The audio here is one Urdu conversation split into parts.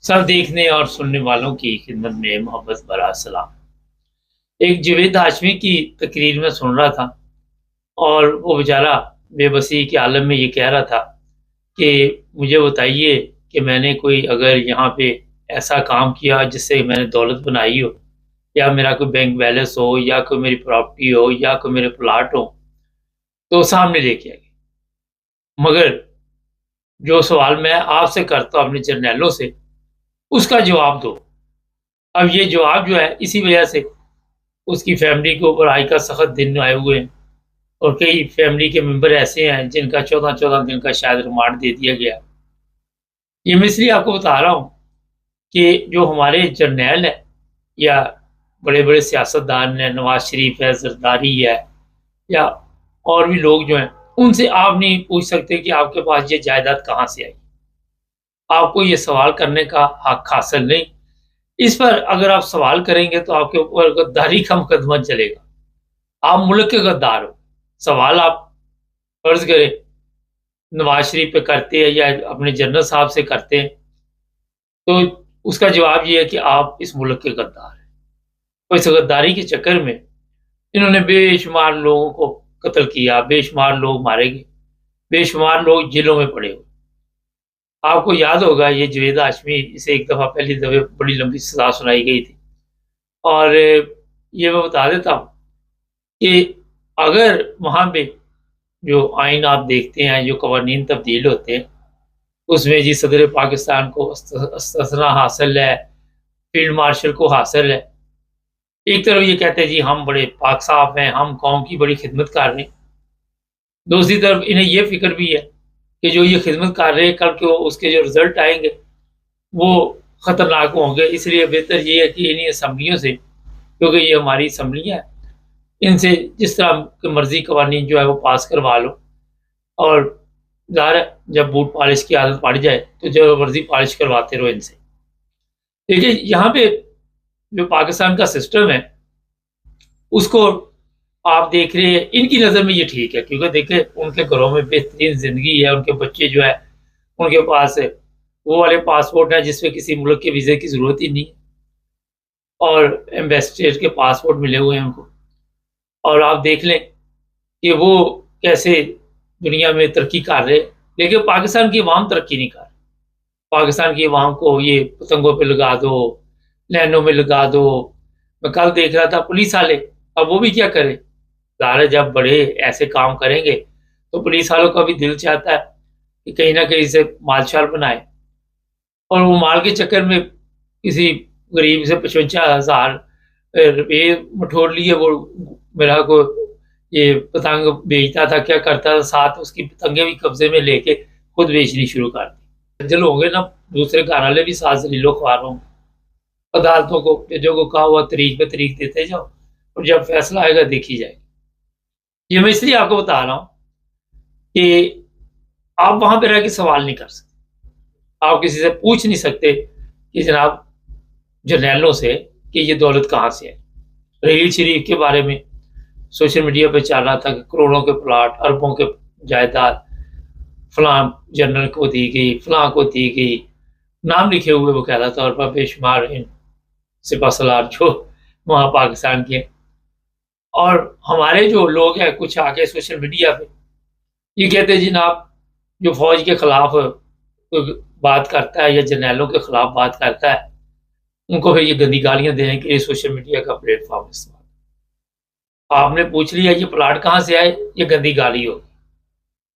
سب دیکھنے اور سننے والوں کی خدمت میں محبت برا سلام۔ ایک جاوید ہاشمی کی تقریر میں سن رہا تھا اور وہ بیچارہ بے بسی کے عالم میں یہ کہہ رہا تھا کہ مجھے بتائیے کہ میں نے کوئی اگر یہاں پہ ایسا کام کیا جس سے میں نے دولت بنائی ہو، یا میرا کوئی بینک بیلنس ہو، یا کوئی میری پراپرٹی ہو، یا کوئی میرے پلاٹ ہو، تو سامنے لے کے آئیے۔ مگر جو سوال میں آپ سے کرتا ہوں اپنے جرنیلوں سے، اس کا جواب دو۔ اب یہ جواب جو ہے اسی وجہ سے اس کی فیملی کے اوپر آئی کا سخت دن آئے ہوئے ہیں، اور کئی فیملی کے ممبر ایسے ہیں جن کا 14 دن کا شاید ریمانڈ دے دیا گیا۔ یہ میں اس لیے آپ کو بتا رہا ہوں کہ جو ہمارے جرنیل ہیں یا بڑے بڑے سیاستدان ہیں، نواز شریف ہے، زرداری ہے، یا اور بھی لوگ جو ہیں، ان سے آپ نہیں پوچھ سکتے کہ آپ کے پاس یہ جائیداد کہاں سے آئی۔ آپ کو یہ سوال کرنے کا حق حاصل نہیں۔ اس پر اگر آپ سوال کریں گے تو آپ کے اوپر غداری کا مقدمہ چلے گا۔ آپ ملک کے غدار ہو۔ سوال آپ فرض کریں نواز شریف پہ کرتے ہیں یا اپنے جنرل صاحب سے کرتے ہیں، تو اس کا جواب یہ ہے کہ آپ اس ملک کے غدار ہیں۔ اور اس غداری کے چکر میں انہوں نے بے شمار لوگوں کو قتل کیا، بے شمار لوگ مارے گئے، بے شمار لوگ جیلوں میں پڑے ہوئے۔ آپ کو یاد ہوگا یہ جاوید ہاشمی اسے ایک دفعہ پہلی دفعہ بڑی لمبی سزا سنائی گئی تھی، اور یہ میں بتا دیتا ہوں کہ اگر وہاں پہ جو آئین آپ دیکھتے ہیں، جو قوانین تبدیل ہوتے ہیں، اس میں جی صدر پاکستان کو استثنا حاصل ہے، فیلڈ مارشل کو حاصل ہے۔ ایک طرف یہ کہتے ہیں جی ہم بڑے پاک صاف ہیں، ہم قوم کی بڑی خدمت کر رہے ہیں، دوسری طرف انہیں یہ فکر بھی ہے کہ جو یہ خدمت کر رہے ہیں، کل کے اس کے جو رزلٹ آئیں گے وہ خطرناک ہوں گے۔ اس لیے بہتر یہ ہے کہ انہیں اسمبلیوں سے، کیونکہ یہ ہماری اسمبلیاں ہیں، ان سے جس طرح کی مرضی قوانین جو ہے وہ پاس کروا لو، اور ظاہر ہے جب بوٹ پالش کی عادت پڑ جائے تو جو مرضی پالش کرواتے رہو ان سے۔ دیکھیے یہاں پہ جو پاکستان کا سسٹم ہے اس کو آپ دیکھ رہے ہیں، ان کی نظر میں یہ ٹھیک ہے، کیونکہ دیکھیں ان کے گھروں میں بہترین زندگی ہے، ان کے بچے جو ہے ان کے پاس وہ والے پاسپورٹ ہیں جس میں کسی ملک کے ویزے کی ضرورت ہی نہیں، اور ایمبیسڈر کے پاسپورٹ ملے ہوئے ہیں ان کو، اور آپ دیکھ لیں کہ وہ کیسے دنیا میں ترقی کر رہے، لیکن پاکستان کی عوام ترقی نہیں کر رہی۔ پاکستان کی عوام کو یہ پتنگوں پہ لگا دو، لینوں میں لگا دو۔ میں کل دیکھ رہا تھا پولیس والے، اب وہ بھی کیا کریں، ظاہر جب بڑے ایسے کام کریں گے تو پولیس والوں کا بھی دل چاہتا ہے کہ کہیں نہ کہیں سے مال شال بنائے، اور وہ مال کے چکر میں کسی غریب سے 55,000 روپے مٹھور لیے، وہ میرا کو یہ پتنگ بیچتا تھا، کیا کرتا تھا، ساتھ اس کی پتنگیں بھی قبضے میں لے کے خود بیچنی شروع کر دی۔ جل ہوں گے نا، دوسرے گھر والے بھی ساتھ ذلیل و خوار ہوں گے۔ عدالتوں کو ججوں کو کہا ہوا طریق پہ طریق دیتے جاؤ، اور جب فیصلہ آئے گا دیکھی جائے گی۔ یہ میں اس لیے آپ کو بتا رہا ہوں کہ آپ وہاں پہ رہ کے سوال نہیں کر سکتے، آپ کسی سے پوچھ نہیں سکتے کہ جناب جرنیلوں سے کہ یہ دولت کہاں سے ہے۔ رحیل شریف کے بارے میں سوشل میڈیا پہ چل رہا تھا کہ کروڑوں کے پلاٹ، اربوں کے جائیداد فلاں جنرل کو دی گئی، فلاں کو دی گئی، نام لکھے ہوئے باقاعدہ طور پر بے شمار سپہ سالار جو وہاں پاکستان کے۔ اور ہمارے جو لوگ ہیں کچھ آ کے سوشل میڈیا پہ یہ کہتے ہیں جناب جو فوج کے خلاف بات کرتا ہے یا جرنیلوں کے خلاف بات کرتا ہے، ان کو پھر یہ گندی گالیاں دینے کے لیے سوشل میڈیا کا پلیٹ فارم استعمال۔ آپ نے پوچھ لیا یہ پلاٹ کہاں سے آئے، یہ گندی گالی ہوگی۔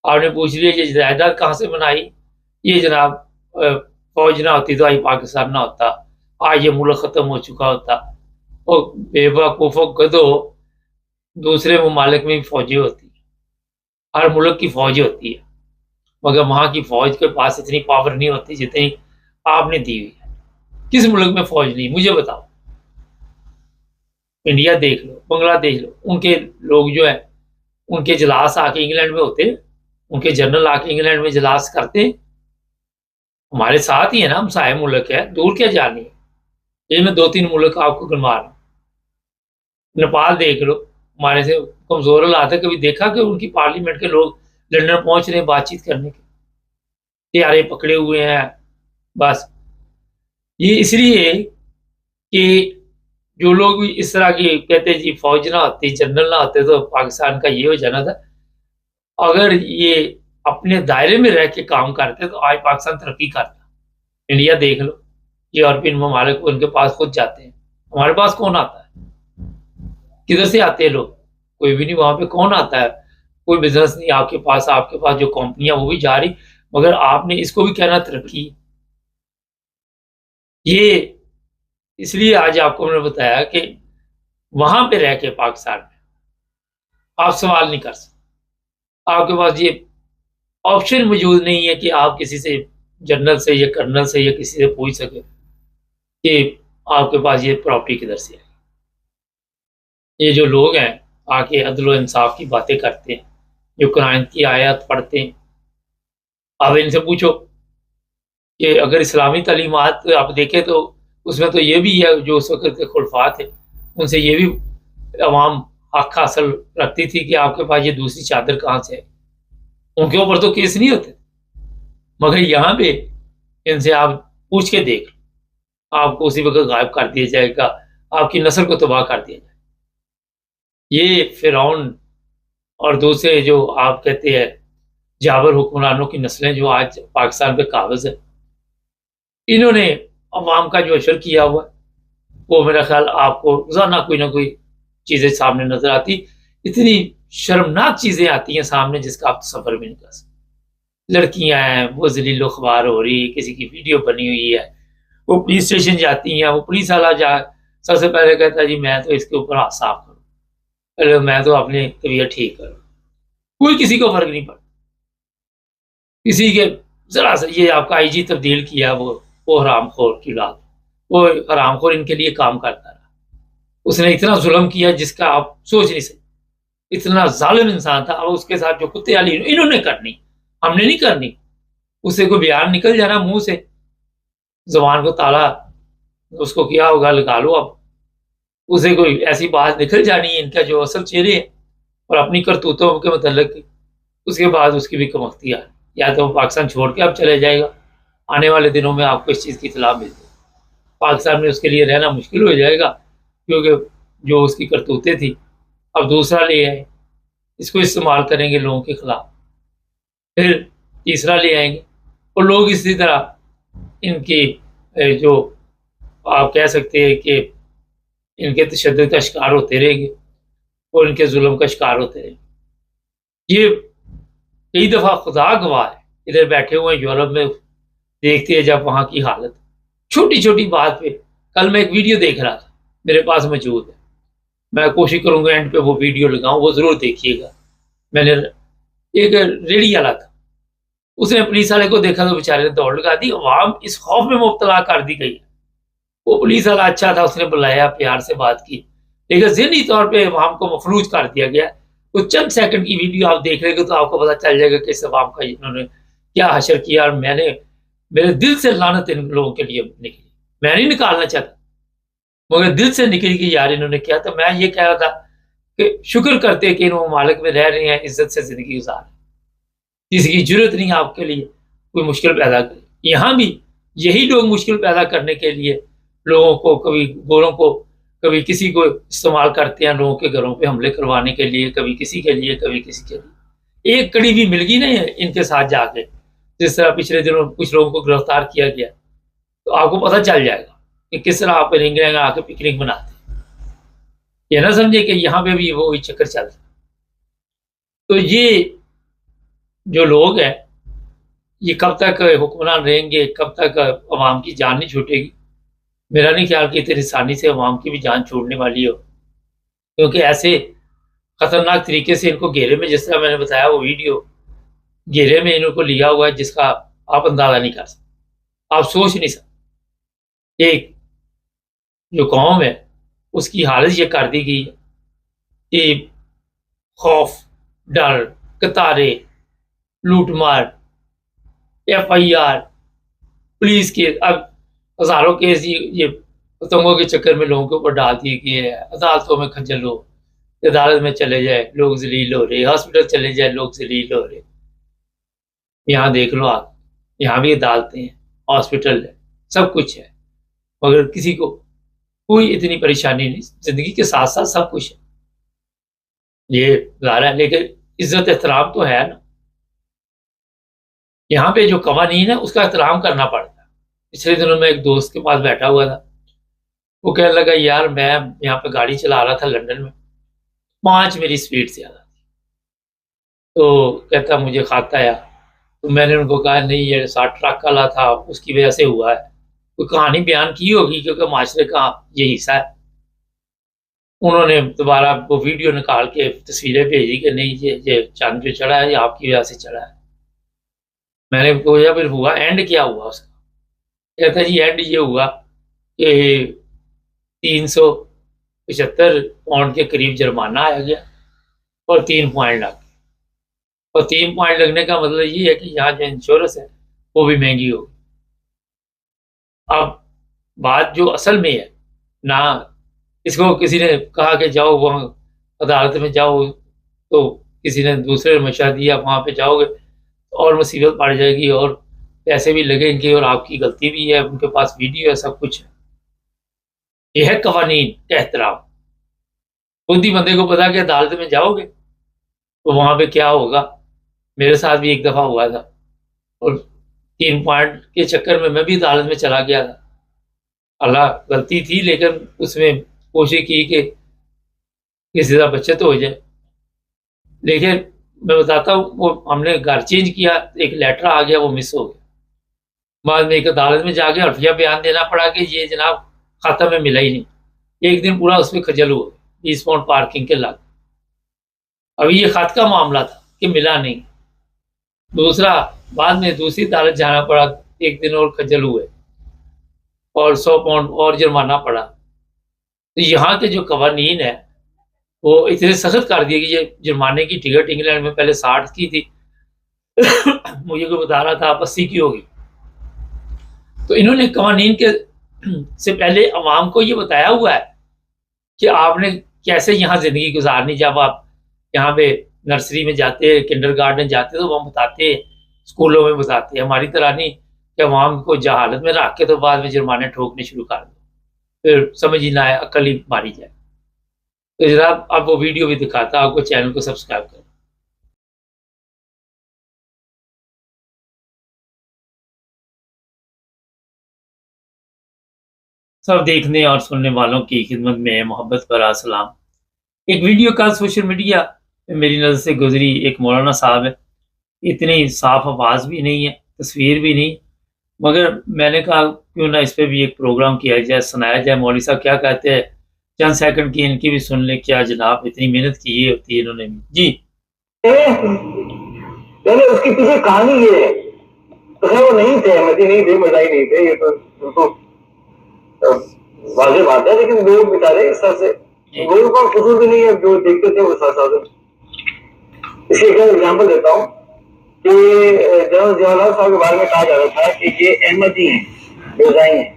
آپ نے پوچھ لیا یہ جائیداد کہاں سے بنائی، یہ جناب فوج نہ ہوتی تو آج پاکستان نہ ہوتا، آج یہ ملک ختم ہو چکا ہوتا۔ اور بے وقوف و گدو، دوسرے ممالک میں بھی فوجیں ہوتی ہیں، ہر ملک کی فوج ہوتی ہے، مگر وہاں کی فوج کے پاس اتنی پاور نہیں ہوتی جتنی آپ نے دی ہوئی ہے۔ کس ملک میں فوج نہیں، مجھے بتاؤ۔ انڈیا دیکھ لو، بنگلہ دیکھ لو، ان کے لوگ جو ہیں ان کے اجلاس آ کے انگلینڈ میں ہوتے، ان کے جنرل آ کے انگلینڈ میں اجلاس کرتے، ہمارے ساتھ ہی ہے نا، ہم سائے ملک ہے، دور کیا جانی ہے۔ یہ میں 2-3 ملک آپ کو گنوا رہا ہوں۔ نیپال دیکھ لو، ہمارے سے کمزور حالات ہے، کبھی دیکھا کہ ان کی پارلیمنٹ کے لوگ لندن پہنچ رہے ہیں بات چیت کرنے کے، تیارے پکڑے ہوئے ہیں بس۔ یہ اس لیے کہ جو لوگ بھی اس طرح کی کہتے جی فوج نہ ہوتی, جنرل نہ ہوتے تو پاکستان کا یہ ہو جانا تھا. اگر یہ اپنے دائرے میں رہ کے کام کرتے تو آج پاکستان ترقی کرتا. انڈیا دیکھ لو, یورپین ممالک ان کے پاس خود جاتے ہیں, ہمارے پاس کون آتا ہے؟ کدھر سے آتے ہیں لوگ؟ کوئی بھی نہیں. وہاں پہ کون آتا ہے؟ کوئی بزنس نہیں آپ کے پاس جو کمپنیاں وہ بھی جا رہی, مگر آپ نے اس کو بھی کہنا ترقی. یہ اس لیے آج آپ کو میں نے بتایا کہ وہاں پہ رہ کے پاکستان میں آپ سوال نہیں کر سکتے. آپ کے پاس یہ آپشن موجود نہیں ہے کہ آپ کسی سے جنرل سے یا کرنل سے یا کسی سے پوچھ سکے کہ آپ کے پاس یہ پراپرٹی کدھر سے ہے. یہ جو لوگ ہیں آ کے عدل و انصاف کی باتیں کرتے ہیں, جو قرآن کی آیات پڑھتے ہیں, آپ ان سے پوچھو کہ اگر اسلامی تعلیمات آپ دیکھیں تو اس میں تو یہ بھی ہے, جو اس وقت کے خلفاء تھے ان سے یہ بھی عوام حق حاصل رکھتی تھی کہ آپ کے پاس یہ دوسری چادر کہاں سے ہے. ان کے اوپر تو کیس نہیں ہوتے, مگر یہاں پہ ان سے آپ پوچھ کے دیکھ, آپ کو اسی وقت غائب کر دیا جائے گا, آپ کی نسل کو تباہ کر دیا جائے گا. یہ فرعون اور دوسرے جو آپ کہتے ہیں جابر حکمرانوں کی نسلیں جو آج پاکستان پہ قابض ہے, انہوں نے عوام کا جو اشر کیا ہوا وہ میرا خیال آپ کو روزانہ کوئی نہ کوئی چیزیں سامنے نظر آتی. اتنی شرمناک چیزیں آتی ہیں سامنے جس کا آپ تصور بھی نہیں کر سکتے. لڑکیاں ہیں وہ ذلیل و خوار ہو رہی, کسی کی ویڈیو بنی ہوئی ہے, وہ پولیس اسٹیشن جاتی ہیں, وہ پولیس والا سب سے پہلے کہتا ہے جی میں تو اس کے اوپر ہاتھ صاف کروں, پہلے میں تو اپنی طبیعت ٹھیک کروں. کوئی کسی کو فرق نہیں پڑتا. کسی کے ذرا سا یہ آپ کا آئی جی تبدیل کیا, وہ حرام خور کی اولاد, وہ حرام خور ان کے لیے کام کرتا رہا. اس نے اتنا ظلم کیا جس کا آپ سوچ نہیں سکتے. اتنا ظالم انسان تھا. اور اس کے ساتھ جو کتے والی انہوں نے کرنی, ہم نے نہیں کرنی. اس سے کوئی بیان نکل جانا منہ سے, زبان کو تالا اس کو کیا ہوگا لگا لو. اب اسے کوئی ایسی بات نکل جانی ہے ان کا جو اصل چہرے ہیں اور اپنی کرتوتوں کے متعلق, اس کے بعد اس کی بھی کمختی آ, یا تو وہ پاکستان چھوڑ کے اب چلے جائے گا. آنے والے دنوں میں آپ کو اس چیز کی اطلاع ملتی ہے. پاکستان میں اس کے لیے رہنا مشکل ہو جائے گا, کیونکہ جو اس کی کرتوتیں تھی اب دوسرا لے آئے, اس کو استعمال کریں گے لوگوں کے خلاف, پھر تیسرا لے آئیں گے, اور لوگ اسی طرح ان کی جو آپ کہہ سکتے ہیں کہ ان کے تشدد کا شکار ہوتے رہیں گے اور ان کے ظلم کا شکار ہوتے رہیں گے. یہ کئی دفعہ خدا گواہ ہے, ادھر بیٹھے ہوئے ہیں یورپ میں, دیکھتے ہیں جب وہاں کی حالت چھوٹی چھوٹی بات پہ. کل میں ایک ویڈیو دیکھ رہا تھا, میرے پاس موجود ہے, میں کوشش کروں گا اینڈ پہ وہ ویڈیو لگاؤں, وہ ضرور دیکھیے گا. میں نے ایک ریڑھی والا تھا, اس نے پولیس والے کو دیکھا تو بیچارے نے دوڑ لگا دی. عوام اس خوف میں مبتلا کر دی گئی. وہ پولیس والا اچھا تھا, اس نے بلایا, پیار سے بات کی, لیکن ذہنی طور پہ عوام کو مفلوج کر دیا گیا. وہ چند سیکنڈ کی ویڈیو آپ دیکھ رہے گے تو آپ کو پتا چل جائے گا کہ اس عوام کا انہوں نے کیا حشر کیا. اور میرے دل سے لعنت ان لوگوں کے لیے نکلی. میں نہیں نکالنا چاہتا, مگر دل سے نکلی کہ یار انہوں نے کیا. تو میں یہ کہہ رہا تھا کہ شکر کرتے کہ ان ممالک میں رہ رہے ہیں, عزت سے زندگی گزار رہے ہیں, کسی کی ضرورت نہیں آپ کے لیے کوئی مشکل پیدا کرے. یہاں بھی یہی لوگ مشکل پیدا کرنے کے لیے لوگوں کو, کبھی گوروں کو, کبھی کسی کو استعمال کرتے ہیں لوگوں کے گھروں پہ حملے کروانے کے لیے, کبھی کسی کے لیے, کبھی کسی کے لیے. ایک کڑی بھی مل گئی نہیں ان کے ساتھ جا کے, جس طرح پچھلے دنوں کچھ لوگوں کو گرفتار کیا گیا, تو آپ کو پتہ چل جائے گا کہ کس طرح آپ رنگ رنگ آ کے پکنک مناتے ہیں. یہ نہ سمجھے کہ یہاں پہ بھی وہی چکر چلتا. تو یہ جو لوگ ہیں یہ کب تک حکمران رہیں گے, کب تک عوام کی جان نہیں چھوٹے گی. میرا نہیں خیال کہ اتنی آسانی سے عوام کی بھی جان چھوڑنے والی ہو, کیونکہ ایسے خطرناک طریقے سے ان کو گھیرے میں, جس طرح میں نے بتایا وہ ویڈیو, گھیرے میں انہوں کو لیا ہوا ہے جس کا آپ اندازہ نہیں کر سکتے, آپ سوچ نہیں سکتے. ایک جو قوم ہے اس کی حالت یہ کر دی گئی ہے کہ خوف, ڈر, قطاریں, لوٹ مار, ایف آئی آر, پولیس کے, اب ہزاروں کیس یہ پتنگوں کے چکر میں لوگوں کے اوپر ڈال دیے گئے ہیں. عدالتوں میں کھجل ہو, عدالت میں چلے جائے لوگ ذلیل ہو رہے, ہاسپٹل چلے جائے لوگ ذلیل ہو رہے. یہاں دیکھ لو آپ, یہاں بھی عدالتیں ہیں, ہاسپٹل ہے, سب کچھ ہے, مگر کسی کو کوئی اتنی پریشانی نہیں، زندگی کے ساتھ ساتھ سب کچھ ہے، یہ ظاہر ہے، لیکن عزت احترام تو ہے نا۔ یہاں پہ جو قوانین ہے اس کا احترام کرنا پڑتا ہے۔ پچھلے دنوں میں ایک دوست کے پاس بیٹھا ہوا تھا، وہ کہنے لگا یار میں یہاں پہ گاڑی چلا رہا تھا لندن میں، 5 میری سپیڈ سے زیادہ تھی، تو کہتا مجھے کھاتا ہے، تو میں نے ان کو کہا نہیں یہ 60 ٹرک والا تھا اس کی وجہ سے ہوا ہے، کوئی کہانی بیان کی ہوگی کیونکہ معاشرے کا یہ حصہ ہے۔ انہوں نے دوبارہ وہ ویڈیو نکال کے تصویریں بھیجی کہ نہیں یہ چاند جو چڑھا ہے یہ آپ کی وجہ سے چڑھا ہے۔ میں نے پوچھا پھر ہوا اینڈ کیا ہوا اس کا؟ کہتا جی اینڈ یہ ہوا کہ 375 پاؤنڈ کے قریب جرمانہ آیا گیا اور 3 پوائنٹ لگ گئے، اور 3 پوائنٹ لگنے کا مطلب یہ ہے کہ یہاں جو انشورنس ہے وہ بھی مہنگی ہوگی۔ اب بات جو اصل میں ہے نہ، اس کو کسی نے کہا کہ جاؤ وہاں عدالت میں جاؤ، تو کسی نے دوسرے نے مشورہ دیا وہاں پہ جاؤ گے اور مصیبت پڑ جائے گی اور پیسے بھی لگیں گے اور آپ کی غلطی بھی ہے، ان کے پاس ویڈیو ہے سب کچھ ہے۔ یہ ہے قوانین کا احترام۔ خود ہی بندے کو پتا کہ عدالت میں جاؤ گے تو وہاں پہ کیا ہوگا۔ میرے ساتھ بھی ایک دفعہ ہوا تھا اور 3 پوائنٹ کے چکر میں بھی عدالت میں چلا گیا تھا۔ اللہ غلطی تھی لیکن اس میں کوشش کی کہ کسی طرح بچت ہو جائے، لیکن میں بتاتا ہوں وہ ہم نے گھر چینج کیا، ایک لیٹر آ گیا وہ مس ہو گیا، بعد میں ایک عدالت میں جا کے حلفیہ بیان دینا پڑا کہ یہ جناب کھاتا میں ملا ہی نہیں۔ ایک دن پورا اس میں خجل ہوا، 20 پاؤنڈ پارکنگ کے لگ۔ ابھی یہ خط کا معاملہ تھا کہ ملا نہیں، دوسرا بعد میں دوسری عدالت جانا پڑا، ایک دن اور خجل ہوئے اور 100 پاؤنڈ اور جرمانہ پڑا۔ تو یہاں کے جو قوانین ہے وہ اتنے سخت کر دیے کہ یہ جرمانے کی ٹکٹ انگلینڈ میں پہلے 60 کی تھی، مجھے کوئی بتا رہا تھا آپ 80 کی ہوگی۔ تو انہوں نے قوانین کے سے پہلے عوام کو یہ بتایا ہوا ہے کہ آپ نے کیسے یہاں زندگی گزارنی۔ جب آپ یہاں پہ نرسری میں جاتے ہیں، کنڈر گارڈن جاتے ہیں تو وہاں بتاتے ہیں، اسکولوں میں بتاتے ہیں، ہماری طرح نہیں کہ عوام کو جہالت میں رکھ کے تو بعد میں جرمانے ٹھوکنے شروع کر دو، پھر سمجھ ہی نہ آئے، عقل ہی ماری جائے۔ تو جناب اب وہ ویڈیو بھی دکھاتا، آپ کو چینل کو سبسکرائب کریں۔ سب دیکھنے اور سننے والوں کی خدمت میں محبت بھرا سلام۔ ایک ویڈیو کل سوشل میڈیا میری نظر سے گزری، ایک مولانا صاحب ہے، اتنی صاف آواز بھی نہیں ہے، تصویر بھی نہیں، مگر میں نے کہا کیوں نہ اس پہ بھی ایک پروگرام کیا جائے، سنایا جائے مولوی صاحب کیا کہتے ہیں، چند سیکنڈ کی ان کی بھی سن لیں۔ کیا جناب اتنی محنت کی یہ ہوتی ہے انہوں نے بھی۔ جی اس کی پیچھے کہانی یہ ہے، وہ نہیں تھے، احمدی نہیں تھے، مزاحی نہیں تھے، یہ تو واضح بات ہے، لیکن لوگ بچارے اس طرح سے لوگوں کا قصور بھی نہیں ہے، جو دیکھتے تھے وہ ساتھ اس کی ایک ایگزامپل دیتا ہوں کہ جنرل ضیاء الحق صاحب کے بارے میں کہا جاتا تھا کہ یہ احمدی ہیں، مرزائی ہیں،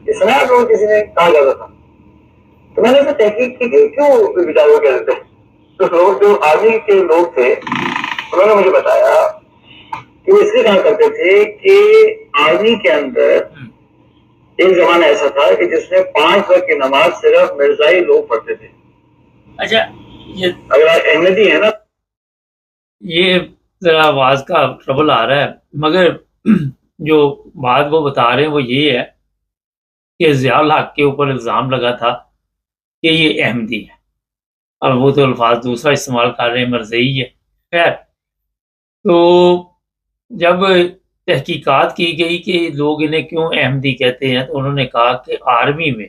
یہ سنا آپ لوگوں کسی نے کہا جاتا تھا۔ تو میں نے اسے تحقیق کی کہ کیوں بچارے کہہ دیتے، تو لوگ جو آرمی کے لوگ تھے انہوں نے مجھے بتایا کہ وہ اس لیے کہا کرتے تھے کہ آرمی کے اندر ایک زمانہ ایسا تھا کہ جس میں 5 وقت کی نماز صرف مرزائی لوگ پڑھتے تھے۔ اچھا یہ اگر احمدی ہے نا، یہ ذرا آواز کا ٹربل آ رہا ہے، مگر جو بات وہ بتا رہے ہیں وہ یہ ہے کہ ضیاء الحق کے اوپر الزام لگا تھا کہ یہ احمدی ہے، اور وہ تو الفاظ دوسرا استعمال کر رہے ہیں، مرزئی ہے۔ خیر، تو جب تحقیقات کی گئی کہ لوگ انہیں کیوں احمدی کہتے ہیں تو انہوں نے کہا کہ آرمی میں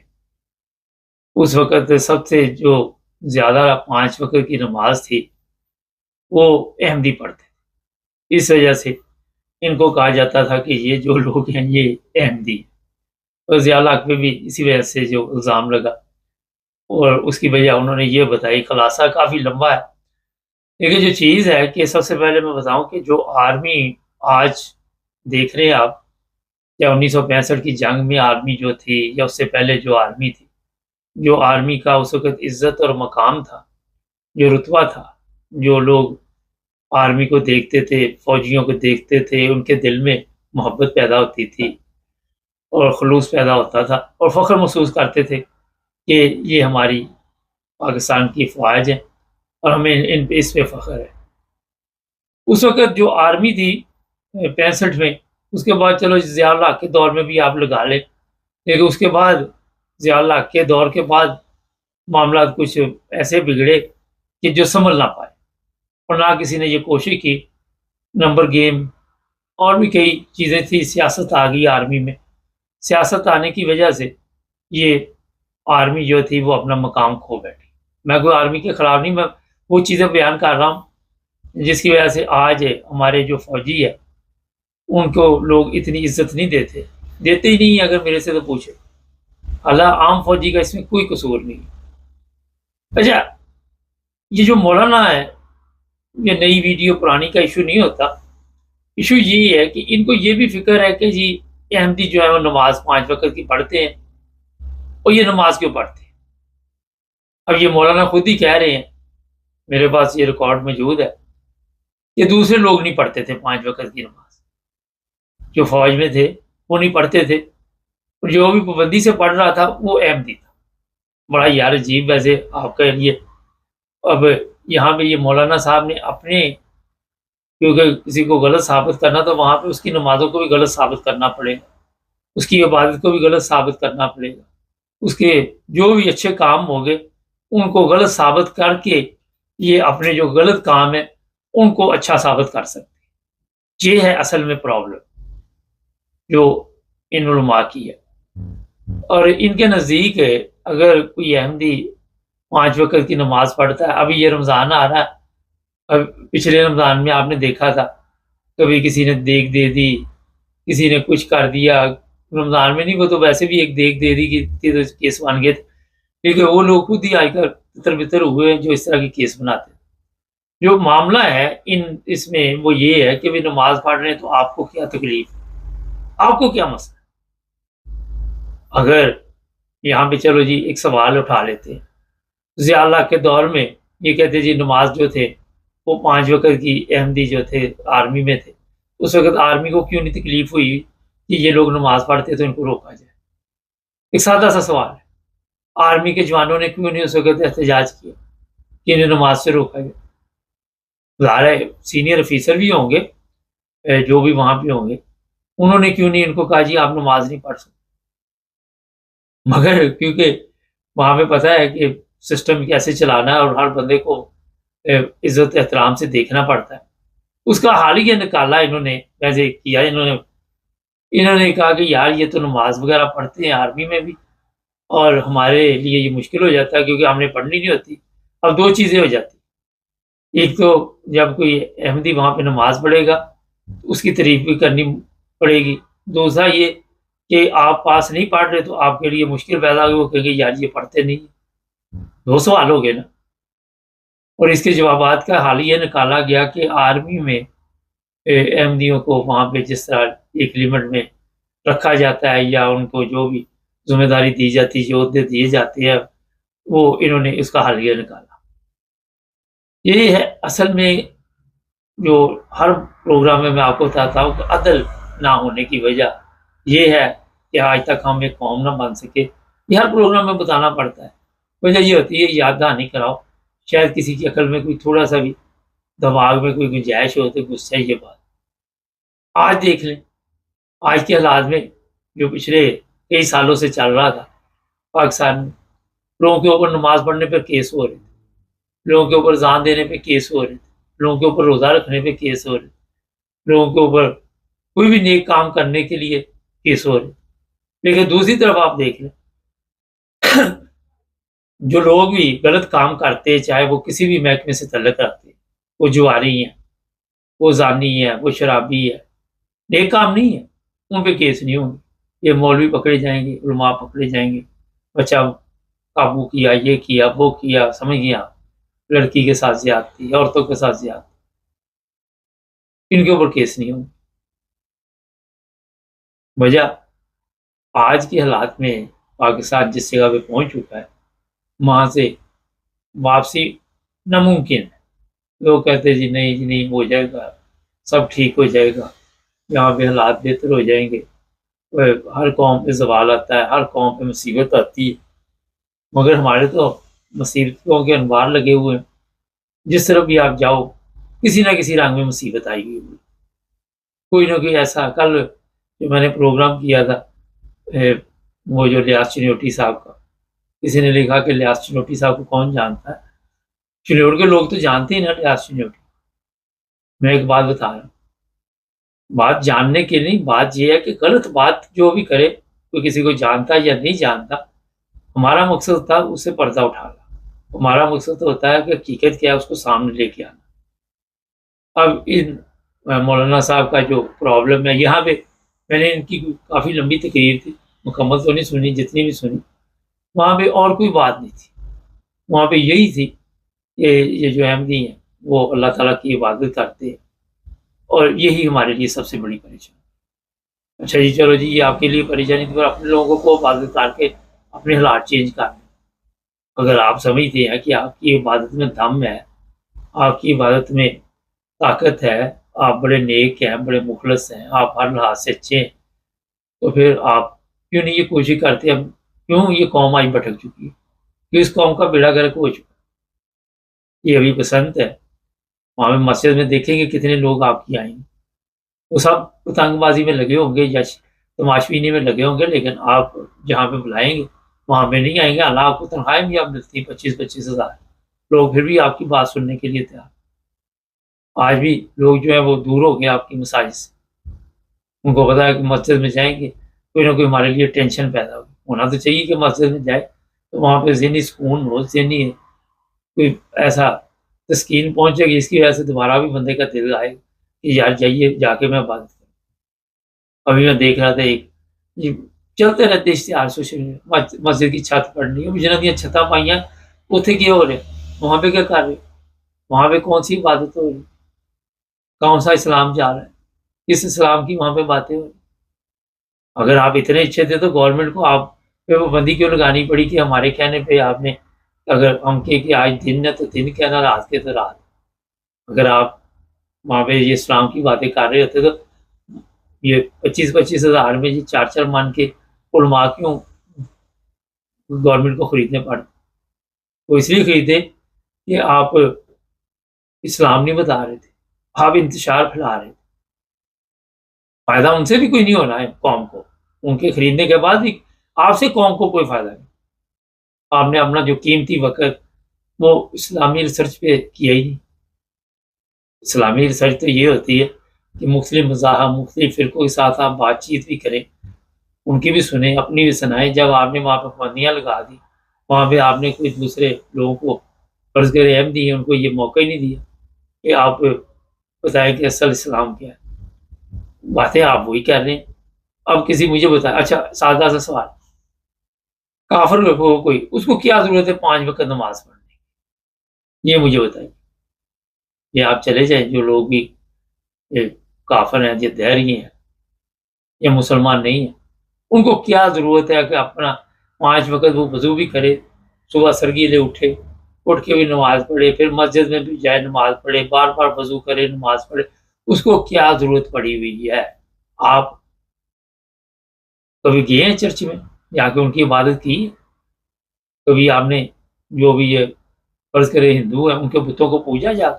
اس وقت سب سے جو زیادہ 5 وقت کی نماز تھی وہ احمدی پڑھتے تھے، اس وجہ سے ان کو کہا جاتا تھا کہ یہ جو لوگ ہیں یہ احمدی ہیں۔ اور ضیاء الحق پہ بھی اسی وجہ سے جو الزام لگا، اور اس کی وجہ انہوں نے یہ بتائی، خلاصہ کافی لمبا ہے، لیکن جو چیز ہے کہ سب سے پہلے میں بتاؤں کہ جو آرمی آج دیکھ رہے ہیں آپ، یا 1965 کی جنگ میں آرمی جو تھی یا اس سے پہلے جو آرمی تھی، جو آرمی کا اس وقت عزت اور مقام تھا، جو رتبہ تھا، جو لوگ آرمی کو دیکھتے تھے، فوجیوں کو دیکھتے تھے، ان کے دل میں محبت پیدا ہوتی تھی، اور خلوص پیدا ہوتا تھا اور فخر محسوس کرتے تھے کہ یہ ہماری پاکستان کی فوج ہے اور ہمیں اس پہ فخر ہے۔ اس وقت جو آرمی تھی 65 میں، اس کے بعد چلو ضیاء الحق کے دور میں بھی آپ لگا لیں، لیکن اس کے بعد ضیاء الحق کے دور کے بعد معاملات کچھ ایسے بگڑے کہ جو سنبھل نہ پائے، اور نہ کسی نے یہ کوشش کی۔ نمبر گیم اور بھی کئی چیزیں تھی، سیاست آ گئی آرمی میں، سیاست آنے کی وجہ سے یہ آرمی جو تھی وہ اپنا مقام کھو بیٹھی۔ میں کوئی آرمی کے خلاف نہیں، میں وہ چیزیں بیان کر رہا ہوں جس کی وجہ سے آج ہمارے جو فوجی ہے ان کو لوگ اتنی عزت نہیں دیتے ہی نہیں، اگر میرے سے تو پوچھے۔ اللہ عام فوجی کا اس میں کوئی قصور نہیں۔ اچھا، یہ جو مولانا ہے، یہ نئی ویڈیو پرانی کا ایشو نہیں ہوتا، ایشو یہی ہے کہ ان کو یہ بھی فکر ہے کہ جی احمدی جو ہے وہ نماز 5 وقت کی پڑھتے ہیں، اور یہ نماز کیوں پڑھتے ہیں؟ اب یہ مولانا خود ہی کہہ رہے ہیں، میرے پاس یہ ریکارڈ موجود ہے، کہ دوسرے لوگ نہیں پڑھتے تھے 5 وقت کی نماز، جو فوج میں تھے وہ نہیں پڑھتے تھے، اور جو بھی پابندی سے پڑھ رہا تھا وہ احمدی تھا۔ بڑا یار عجیب، ویسے آپ کے لیے اب یہاں پہ یہ مولانا صاحب نے اپنے، کیونکہ کسی کو غلط ثابت کرنا تو وہاں پہ اس کی نمازوں کو بھی غلط ثابت کرنا پڑے گا، اس کی عبادت کو بھی غلط ثابت کرنا پڑے گا، اس کے جو بھی اچھے کام ہوں گے ان کو غلط ثابت کر کے یہ اپنے جو غلط کام ہے ان کو اچھا ثابت کر سکتے۔ یہ ہے اصل میں پرابلم جو ان علماء کی ہے، اور ان کے نزدیک اگر کوئی احمدی 5 وقت کی نماز پڑھتا ہے، ابھی یہ رمضان آ رہا ہے، اب پچھلے رمضان میں آپ نے دیکھا تھا کبھی کسی نے دیگ دے دی، کسی نے کچھ کر دیا، رمضان میں نہیں، وہ تو ویسے بھی ایک دیگ دے دی کہ تو کیس بن گئے تھے، کیونکہ وہ لوگ خود ہی آ کر تتر بتر ہوئے ہیں جو اس طرح کے کیس بناتے ہیں۔ جو معاملہ ہے اس میں وہ یہ ہے کہ بھی نماز پڑھ رہے ہیں تو آپ کو کیا تکلیف، آپ کو کیا مسئلہ؟ اگر یہاں پہ چلو جی ایک سوال اٹھا لیتے ہیں، ضیاء اللہ کے دور میں یہ کہتے جی نماز جو تھے وہ 5 وقت کی، احمدی جو تھے آرمی میں تھے، اس وقت آرمی کو کیوں نہیں تکلیف ہوئی کہ یہ لوگ نماز پڑھتے تو ان کو روکا جائے؟ ایک سادہ سا سوال ہے، آرمی کے جوانوں نے کیوں نہیں اس وقت احتجاج کیا کہ انہیں نماز سے روکا جائے؟ ظاہر ہے سینئر افیسر بھی ہوں گے جو بھی وہاں پہ ہوں گے، انہوں نے کیوں نہیں ان کو کہا جی آپ نماز نہیں پڑھ سکتے؟ مگر کیونکہ وہاں پہ پتہ ہے کہ سسٹم کیسے چلانا ہے اور ہر بندے کو عزت احترام سے دیکھنا پڑتا ہے، اس کا حال ہی یہ نکالا انہوں نے، ویسے کیا انہوں نے کہا کہ یار یہ تو نماز وغیرہ پڑھتے ہیں آرمی میں بھی، اور ہمارے لیے یہ مشکل ہو جاتا ہے کیونکہ ہم نے پڑھنی نہیں ہوتی۔ اب دو چیزیں ہو جاتی، ایک تو جب کوئی احمدی وہاں پہ نماز پڑھے گا اس کی تعریف بھی کرنی پڑے گی، دوسرا یہ کہ آپ پاس نہیں پڑھ رہے تو آپ کے لیے مشکل پیدا ہوگی، وہ کہیں گے یار یہ پڑھتے نہیں۔ دو سوال ہو گئے نا، اور اس کے جوابات کا حال یہ نکالا گیا کہ آرمی میں احمدیوں کو وہاں پہ جس طرح ایک لمٹ میں رکھا جاتا ہے یا ان کو جو بھی ذمہ داری دی جاتی ہے، عہدے دیے جاتے ہیں، وہ انہوں نے اس کا حل یہ نکالا۔ یہی ہے اصل میں جو ہر پروگرام میں آپ کو بتاتا ہوں کہ عدل نہ ہونے کی وجہ یہ ہے کہ آج تک ہم ایک قوم نہ بن سکے، یہ ہر پروگرام میں بتانا پڑتا ہے۔ وجہ یہ ہوتی ہے یاد دہانی کراؤ، شاید کسی کی عقل میں کوئی تھوڑا سا بھی دماغ میں کوئی گنجائش ہو تو گھس جائے یہ بات۔ آج دیکھ لیں آج کے حالات میں جو پچھلے کئی سالوں سے چل رہا تھا پاکستان میں، لوگوں کے اوپر نماز پڑھنے پر کیس ہو رہے تھے، لوگوں کے اوپر اذان دینے پہ کیس ہو رہے تھے، لوگوں کے اوپر روزہ رکھنے پہ کیس ہو رہے تھے، لوگوں کے اوپر کوئی بھی نیک کام کرنے کے لیے کیس ہو رہے تھے۔ لیکن دوسری طرف آپ دیکھ لیں جو لوگ بھی غلط کام کرتے چاہے وہ کسی بھی محکمے سے تعلق رکھتے، وہ جواری ہیں، وہ زانی ہے، وہ شرابی ہے، نیک کام نہیں ہے، ان پہ کیس نہیں ہوں گے۔ یہ مولوی پکڑے جائیں گے، علماء پکڑے جائیں گے، بچہ قابو کیا، یہ کیا، وہ کیا، سمجھ گیا، لڑکی کے ساتھ زیادتی، عورتوں کے ساتھ زیادتی، ان کے اوپر کیس نہیں ہوں گے۔ وجہ آج کے حالات میں پاکستان جس جگہ پہ پہنچ چکا ہے وہاں سے واپسی ناممکن ہے۔ لوگ کہتے ہیں جی نہیں جی نہیں، ہو جائے گا، سب ٹھیک ہو جائے گا، یہاں پہ حالات بہتر ہو جائیں گے، ہر قوم پہ زوال آتا ہے، ہر قوم پہ مصیبت آتی ہے، مگر ہمارے تو مصیبتوں کے انوار لگے ہوئے ہیں۔ جس طرف بھی آپ جاؤ کسی نہ کسی رنگ میں مصیبت آئی ہوئی ہے۔ کوئی نہ کوئی ایسا، کل جو میں نے پروگرام کیا تھا وہ جو لیاس چنوٹی صاحب کا، کسی نے لکھا کہ لیاس چنوٹی صاحب کو کون جانتا ہے؟ چنوٹ کے لوگ تو جانتے ہیں نا لیاس چنوٹی۔ میں ایک بات بتا رہا ہوں، بات جاننے کی نہیں، بات یہ ہے کہ غلط بات جو بھی کرے، کوئی کسی کو جانتا یا نہیں جانتا، ہمارا مقصد تھا اس سے پردہ اٹھانا۔ ہمارا مقصد تو ہوتا ہے کہ حقیقت کیا ہے اس کو سامنے لے کے آنا۔ اب ان مولانا صاحب کا جو پرابلم ہے، یہاں پہ میں نے ان کی کافی لمبی تقریر تھی، مکمل تو نہیں سنی، جتنی بھی سنی وہاں پہ اور کوئی بات نہیں تھی، وہاں پہ یہی تھی کہ یہ جو احمدی ہیں وہ اللہ تعالیٰ کی عبادت کرتے ہیں، اور یہی ہمارے لیے سب سے بڑی پریشانی۔ اچھا جی، چلو جی، یہ آپ کے لیے پریشانی تھی، پر اپنے لوگوں کو عبادت کر کے اپنے حالات چینج کرنے۔ اگر آپ سمجھتے ہیں کہ آپ کی عبادت میں دم ہے، آپ کی عبادت میں طاقت ہے، آپ بڑے نیک ہیں، بڑے مخلص ہیں، آپ ہر لحاظ سے اچھے ہیں، تو پھر آپ کیوں نہیں یہ کوشش کرتے؟ اب کیوں یہ قوم آج بھٹک چکی ہے؟ کہ اس قوم کا بیڑا گرک ہو چکا ہے۔ یہ ابھی پسند ہے، وہاں پہ مسجد میں دیکھیں گے کتنے لوگ آپ کی آئیں گے، وہ سب پتنگ بازی میں لگے ہوں گے یا تماشبینی میں لگے ہوں گے، لیکن آپ جہاں پہ بلائیں گے وہاں پہ نہیں آئیں گے۔ اللہ آپ کو تنخواہیں بھی آپ ملتی ہیں 25,000 لوگ پھر بھی آپ کی بات سننے کے لیے تیار۔ آج بھی لوگ جو ہے وہ دور ہو گئے آپ کی مساجد سے، ان کو پتا ہے کہ مسجد میں جائیں گے کوئی نہ کوئی ہمارے لیے ٹینشن پیدا ہوگی۔ ہونا تو چاہیے کہ مسجد میں جائے تو وہاں پہ ذہنی سکون ہو، ذہنی کوئی ایسا تسکین پہنچے گی، اس کی وجہ سے دوبارہ بھی بندے کا دل آئے کہ یار جائیے، جا کے میں عبادت کروں۔ ابھی میں دیکھ رہا تھا ایک چلتے رہتے اشتہار سوشل میڈیا، مسجد کی چھت پڑنی ہے، جنہوں نے چھتاں پائی ہیں اتنے کیا ہو رہے، وہاں پہ کیا کر رہے، وہاں پہ کون سی عبادت ہو رہی، کون سا اسلام جا رہا ہے، کس اسلام کی وہاں پہ باتیں ہو رہی؟ اگر آپ اتنے اچھے تھے تو گورنمنٹ کو آپ پہ پابندی کیوں لگانی پڑی کہ ہمارے کہنے پہ آپ نے، اگر ہم کہ آج دن ہے تو دن کہنا، رات کے تو رات۔ اگر آپ وہاں پہ یہ اسلام کی باتیں کر رہے ہوتے تو یہ 25,000 میں یہ 4 من کے علماء کیوں گورنمنٹ کو خریدنے پڑے؟ وہ اس لیے خریدے کہ آپ اسلام نہیں بتا رہے تھے، آپ انتشار پھیلا رہے تھے۔ فائدہ ان سے بھی کوئی نہیں ہونا ہے قوم کو، ان کے خریدنے کے بعد بھی آپ سے قوم کو کوئی فائدہ نہیں۔ آپ نے اپنا جو قیمتی وقت وہ اسلامی ریسرچ پہ کیا ہی نہیں۔ اسلامی ریسرچ تو یہ ہوتی ہے کہ مختلف مذاہب، مختلف فرقوں کے ساتھ آپ بات چیت بھی کریں، ان کی بھی سنیں، اپنی بھی سنائیں۔ جب آپ نے وہاں پہ پابندیاں لگا دی، وہاں پہ آپ نے کوئی دوسرے لوگوں کو فرض کرے اہم دی، ان کو یہ موقع ہی نہیں دیا کہ آپ بتائیں کہ اصل اسلام کیا ہے۔ باتیں آپ وہی کر رہے ہیں۔ اب کسی مجھے بتائے، اچھا سادہ سا سوال، کافر کو کوئی، اس کو کیا ضرورت ہے 5 وقت نماز پڑھنے کی؟ یہ مجھے بتائیے۔ یہ آپ چلے جائیں، جو لوگ بھی کافر ہیں، جو دہری ہیں یا مسلمان نہیں ہیں، ان کو کیا ضرورت ہے کہ اپنا 5 وقت وہ وضو بھی کرے، صبح سرگیلے اٹھے، اٹھ کے بھی نماز پڑھے، پھر مسجد میں بھی جائے نماز پڑھے، بار بار وضو کرے نماز پڑھے؟ اس کو کیا ضرورت پڑی ہوئی ہے؟ آپ کبھی گئے ہیں چرچ میں جا کے ان کی عبادت کی؟ کبھی آپ نے جو بھی یہ فرض کرے ہندو ہیں ان کے بتوں کو پوجا جا،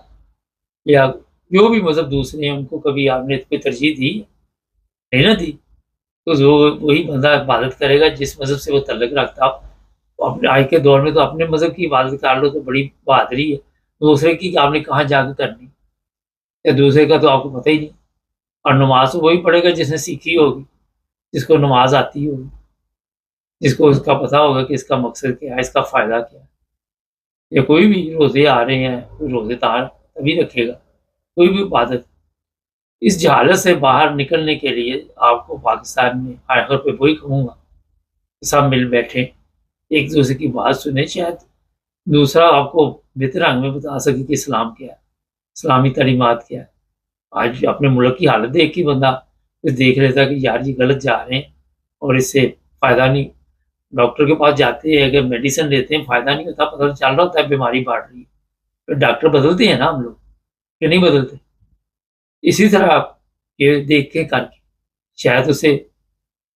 یا جو بھی مذہب دوسرے ہیں ان کو کبھی آپ نے کوئی ترجیح دی؟ نہیں نہ دی۔ تو وہی بندہ عبادت کرے گا جس مذہب سے وہ تعلق رکھتا ہو۔ اپنے آج کے دور میں تو اپنے مذہب کی عبادت کر لو تو بڑی بہادری ہے، دوسرے کی آپ نے کہاں جا کے کرنی، یا دوسرے کا تو آپ کو پتہ ہی نہیں۔ اور نماز تو وہی پڑھے گا جس نے سیکھی ہوگی، جس کو نماز آتی ہوگی، جس کو اس کا پتہ ہوگا کہ اس کا مقصد کیا ہے، اس کا فائدہ کیا ہے۔ یا کوئی بھی روزے آ رہے ہیں، کوئی روزے دار تبھی رکھے گا، کوئی بھی عبادت۔ اس جہالت سے باہر نکلنے کے لیے آپ کو پاکستان میں آخر پہ وہی کہوں گا، سب مل بیٹھے ایک دوسرے کی بات سنیں، شاید دوسرا آپ کو بہتر رنگ میں بتا سکے کہ اسلام کیا ہے، اسلامی تعلیمات کیا ہے۔ آج اپنے ملک کی حالت دیکھ کے بندہ دیکھ لیتا کہ یار یہ غلط جا رہے ہیں اور اس سے فائدہ نہیں۔ ڈاکٹر کے پاس جاتے ہیں، اگر میڈیسن لیتے ہیں فائدہ نہیں ہوتا، پتہ چل رہا ہوتا ہے بیماری بڑھ رہی ہے، پھر ڈاکٹر بدلتے ہیں نا ہم لوگ، کہ نہیں بدلتے؟ اسی طرح آپ یہ دیکھ کے کر کے شاید اسے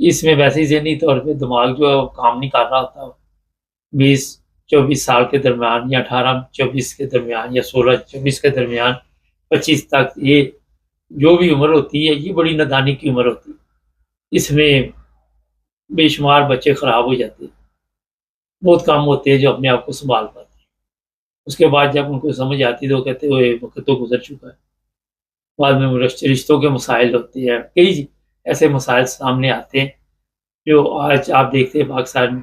اس میں ویسے ہی ذہنی طور پہ دماغ جو ہے وہ کام نہیں کر رہا ہوتا، 20-24 سال کے درمیان یا 18-24 کے درمیان یا 16-24 کے درمیان 25 تک، یہ جو بھی عمر ہوتی ہے یہ بڑی نادانی کی عمر ہوتی ہے. اس میں بے شمار بچے خراب ہو جاتے ہیں، بہت کم ہوتے ہیں جو اپنے آپ کو سنبھال پاتے ہیں. اس کے بعد جب ان کو سمجھ آتی تو کہتے ہوئے وقت تو گزر چکا ہے. بعد میں رشتوں کے مسائل ہوتے ہیں، کئی ایسے مسائل سامنے آتے ہیں جو آج آپ دیکھتے ہیں پاکستان میں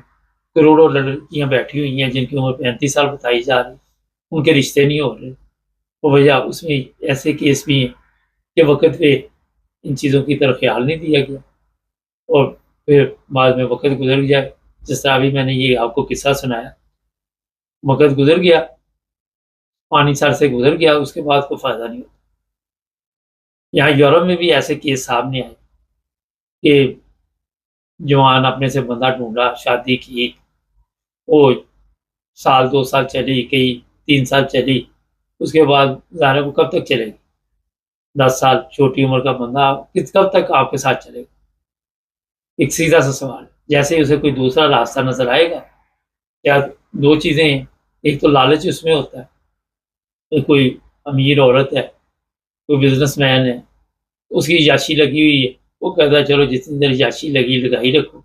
کروڑوں لڑکیاں بیٹھی ہوئی ہیں جن کی عمر 35 سال بتائی جا رہی، ان کے رشتے نہیں ہو رہے. وہ وجہ اس میں ایسے کیس بھی ہیں کہ وقت پہ ان چیزوں کی طرف خیال نہیں دیا گیا، اور پھر بعد میں وقت گزر جائے. جس طرح ابھی میں نے یہ آپ کو قصہ سنایا، وقت گزر گیا، پانی سر سے گزر گیا، اس کے بعد کوئی فائدہ نہیں ہوتا. یہاں یورپ میں بھی ایسے کیس سامنے آئے کہ جوان اپنے سے بندہ ڈھونڈا، شادی کی، وہ 1-2 سال چلی، کئی 3 سال چلی، اس کے بعد ظاہر وہ کب تک چلے گی؟ 10 سال چھوٹی عمر کا بندہ کب تک آپ کے ساتھ چلے گا؟ ایک سیدھا سا سوال. جیسے اسے کوئی دوسرا راستہ نظر آئے گا، یا 2 چیزیں ہیں، ایک تو لالچ اس میں ہوتا ہے کہ کوئی امیر عورت ہے، کوئی بزنس مین ہے، اس کی عیاشی لگی ہوئی ہے، وہ کہتا ہے چلو جتنی دیر عیاشی لگائی رکھو،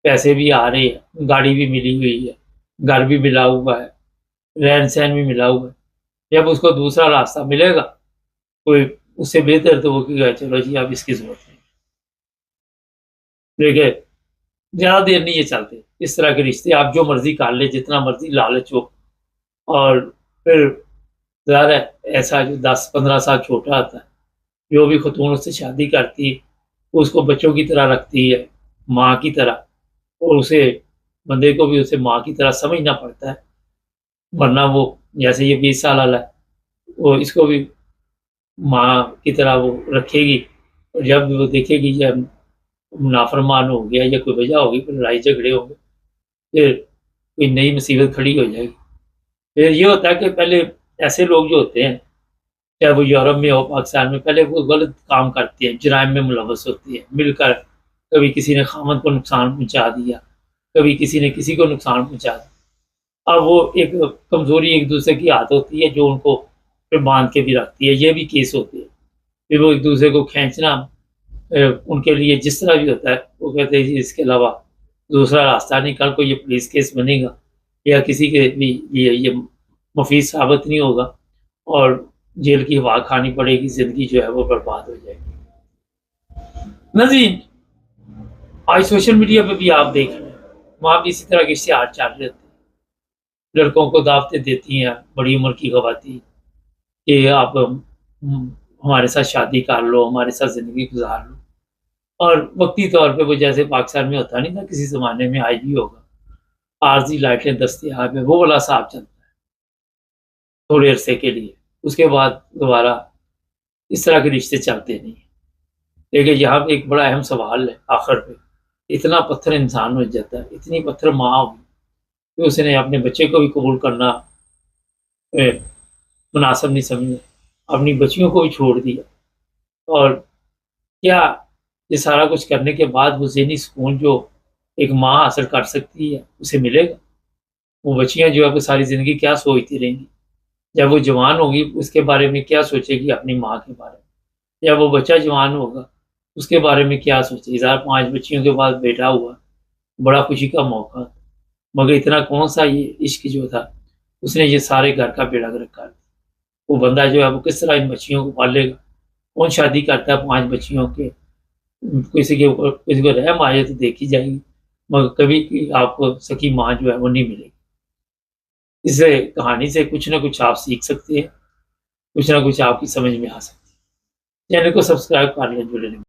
پیسے بھی آ رہے ہیں، گاڑی بھی ملی ہوئی ہے، گھر بھی ملا ہوا ہے، رہن سہن بھی ملا ہوا ہے. جب اس کو دوسرا راستہ ملے گا کوئی اس سے بہتر، تو وہ کہے گا چلو جی اب اس کی ضرورت نہیں. دیکھیں زیادہ دیر نہیں یہ چلتے اس طرح کے رشتے، آپ جو مرضی کر لیں، جتنا مرضی لالچ ہو. اور پھر ظاہر ہے ایسا جو 10-15 سال چھوٹا آتا ہے، جو بھی خاتون اس سے شادی کرتی ہے وہ اس کو بچوں کی طرح رکھتی ہے، ماں کی طرح، اور اسے بندے کو بھی اسے ماں کی طرح سمجھنا پڑتا ہے. ورنہ وہ جیسے یہ 20 سال والا ہے، وہ اس کو بھی ماں کی طرح وہ رکھے گی، اور جب وہ دیکھے گی جب نافرمان ہو گیا یا کوئی وجہ ہوگی، پھر لڑائی جھگڑے ہوں گے، پھر کوئی نئی مصیبت کھڑی ہو جائے گی. پھر یہ ہوتا ہے کہ پہلے ایسے لوگ جو ہوتے ہیں، چاہے وہ یورپ میں ہو پاکستان میں، پہلے وہ غلط کام کرتے ہیں، جرائم میں ملوث ہوتی ہے مل کر. کبھی کسی نے خامد کو نقصان پہنچا دیا، کبھی کسی نے کسی کو نقصان پہنچا دیا. اب وہ ایک کمزوری ایک دوسرے کی عادت ہوتی ہے جو ان کو پھر باندھ کے بھی رکھتی ہے. یہ بھی کیس ہوتے ہیں، پھر وہ ایک دوسرے کو کھینچنا ان کے لیے جس طرح بھی ہوتا ہے، وہ کہتے ہیں جی اس کے علاوہ دوسرا راستہ نہیں، کل کو یہ پولیس کیس بنے گا یا کسی کے بھی یہ مفید ثابت نہیں ہوگا، اور جیل کی ہوا کھانی پڑے گی، زندگی جو ہے وہ برباد ہو جائے گی. ناظرین، آج سوشل میڈیا پہ بھی آپ دیکھ رہے ہیں، وہاں بھی اسی طرح کے اشتہار چل رہے ہیں. لڑکوں کو دعوتیں دیتی ہیں بڑی عمر کی خواتین کہ آپ ہمارے ساتھ شادی کر لو، ہمارے ساتھ زندگی گزار لو. اور وقتی طور پہ وہ جیسے پاکستان میں ہوتا نہیں تھا، کسی زمانے میں آج بھی ہوگا، عارضی لائٹیں دستیاب ہیں، وہ والا صاحب چلتا ہے تھوڑے عرصے کے لیے، اس کے بعد دوبارہ اس طرح کے رشتے چلتے نہیں. لیکن یہاں پہ ایک بڑا اہم سوال ہے آخر پہ، اتنا پتھر انسان ہو جاتا ہے، اتنی پتھر ماں ہوگی کہ اس نے اپنے بچے کو بھی قبول کرنا مناسب نہیں سمجھا، اپنی بچیوں کو بھی چھوڑ دیا. اور کیا یہ سارا کچھ کرنے کے بعد وہ ذہنی سکون جو ایک ماں حاصل کر سکتی ہے اسے ملے گا؟ وہ بچیاں جو ہے وہ ساری زندگی کیا سوچتی رہیں گی؟ جب وہ جوان ہوگی اس کے بارے میں کیا سوچے گی اپنی ماں کے بارے میں؟ یا وہ بچہ جوان ہوگا اس کے بارے میں کیا سوچے گی؟ 5 بچیوں کے بعد بیٹا ہوا، بڑا خوشی کا موقع، مگر اتنا کون سا یہ عشق جو تھا اس نے یہ سارے گھر کا بیڑا گرک کر دیا. وہ بندہ جو ہے وہ کس طرح ان بچیوں کو پالے گا؟ کون شادی کرتا ہے 5 بچیوں کے؟ کسی کے اوپر کسی کو رحم آئے تو دیکھی جائے گی، مگر کبھی آپ کو سکی ماں جو ہے وہ نہیں ملے گی. اس کہانی سے کچھ نہ کچھ آپ سیکھ سکتے ہیں، کچھ نہ کچھ آپ کی سمجھ میں آ سکتی ہے. چینل کو سبسکرائب کر لیں، جڑے رہیں.